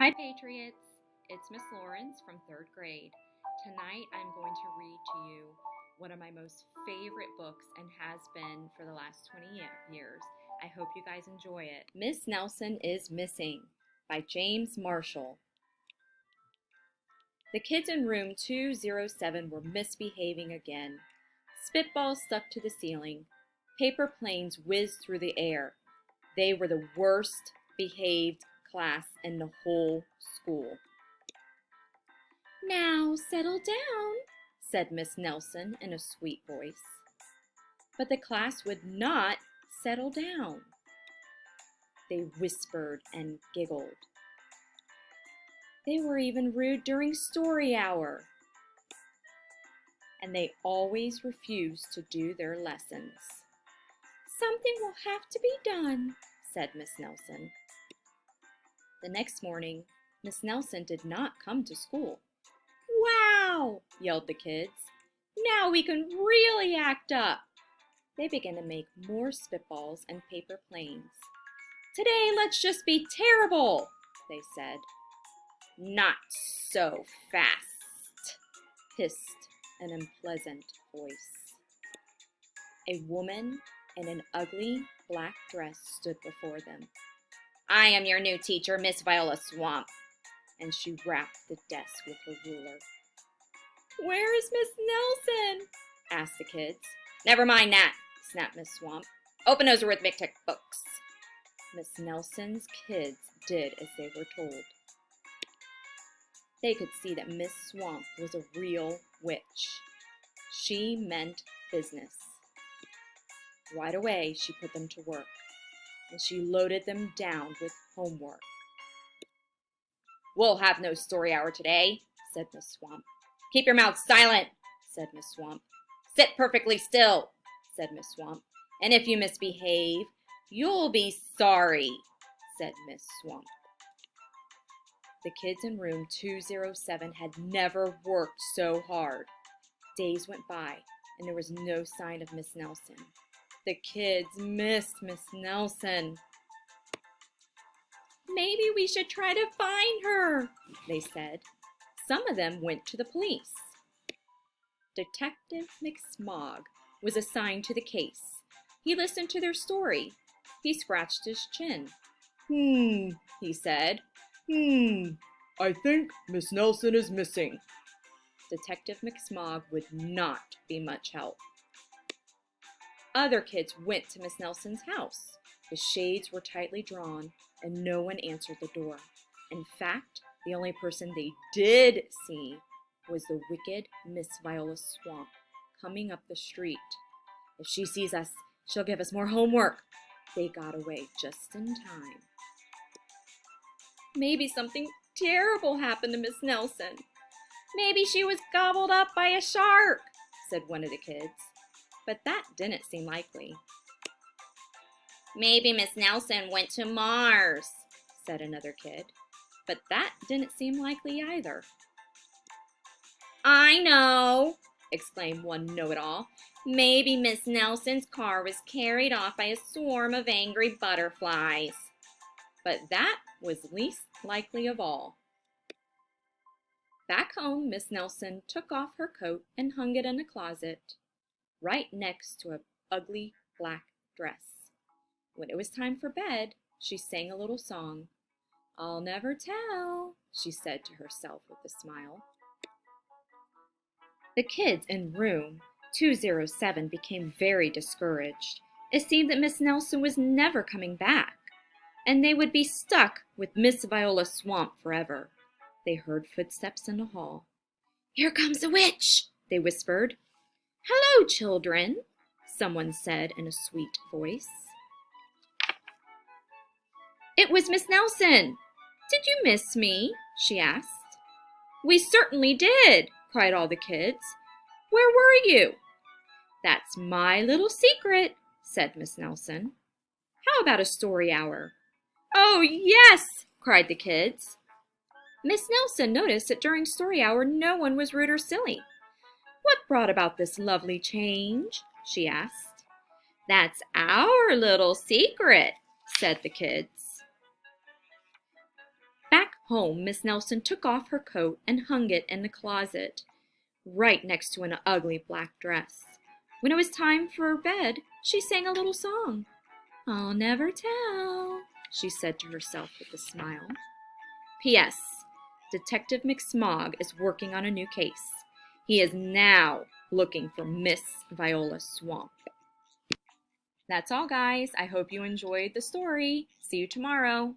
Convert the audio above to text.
Hi Patriots, it's Miss Lawrence from 3rd grade. Tonight I'm going to read to you one of my most favorite books and has been for the last 20 years. I hope you guys enjoy it. Miss Nelson is Missing by James Marshall. The kids in room 207 were misbehaving again. Spitballs stuck to the ceiling. Paper planes whizzed through the air. They were the worst behaved class in the whole school. "Now settle down," said Miss Nelson in a sweet voice. But the class would not settle down. They whispered and giggled. They were even rude during story hour. And they always refused to do their lessons. "Something will have to be done," said Miss Nelson. The next morning, Miss Nelson did not come to school. "Wow!" yelled the kids. "Now we can really act up." They began to make more spitballs and paper planes. "Today, let's just be terrible," they said. "Not so fast," hissed an unpleasant voice. A woman in an ugly black dress stood before them. "I am your new teacher, Miss Viola Swamp," and she rapped the desk with her ruler. "Where is Miss Nelson?" asked the kids. "Never mind that," snapped Miss Swamp. "Open those arithmetic books." Miss Nelson's kids did as they were told. They could see that Miss Swamp was a real witch. She meant business. Right away, she put them to work, and she loaded them down with homework. "We'll have no story hour today," said Miss Swamp. "Keep your mouth silent," said Miss Swamp. "Sit perfectly still," said Miss Swamp. "And if you misbehave, you'll be sorry," said Miss Swamp. The kids in room 207 had never worked so hard. Days went by, and there was no sign of Miss Nelson. The kids missed Miss Nelson. "Maybe we should try to find her," they said. Some of them went to the police. Detective McSmog was assigned to the case. He listened to their story. He scratched his chin. He said. I think Miss Nelson is missing." Detective McSmog would not be much help. Other kids went to Miss Nelson's house. The shades were tightly drawn, and no one answered the door. In fact, the only person they did see was the wicked Miss Viola Swamp coming up the street. "If she sees us, she'll give us more homework." They got away just in time. "Maybe something terrible happened to Miss Nelson. Maybe she was gobbled up by a shark," said one of the kids. But that didn't seem likely. "Maybe Miss Nelson went to Mars," said another kid. But that didn't seem likely either. "I know," exclaimed one know-it-all. "Maybe Miss Nelson's car was carried off by a swarm of angry butterflies." But that was least likely of all. Back home, Miss Nelson took off her coat and hung it in a closet, right next to an ugly black dress. When it was time for bed, she sang a little song. "I'll never tell," she said to herself with a smile. The kids in room 207 became very discouraged. It seemed that Miss Nelson was never coming back, and they would be stuck with Miss Viola Swamp forever. They heard footsteps in the hall. "Here comes a witch," they whispered. "Hello, children," someone said in a sweet voice. It was Miss Nelson. "Did you miss me?" she asked. "We certainly did," cried all the kids. "Where were you?" "That's my little secret," said Miss Nelson. "How about a story hour?" "Oh, yes!" cried the kids. Miss Nelson noticed that during story hour no one was rude or silly. "What brought about this lovely change?" she asked. "That's our little secret," said the kids. Back Home, Miss Nelson took off her coat and hung it in the closet, right next to an ugly black dress. When it was time for bed, she sang a little song. "I'll never tell," she said to herself with a smile. P.S. Detective McSmog is working on a new case. He is now looking for Miss Viola Swamp. That's all, guys. I hope you enjoyed the story. See you tomorrow.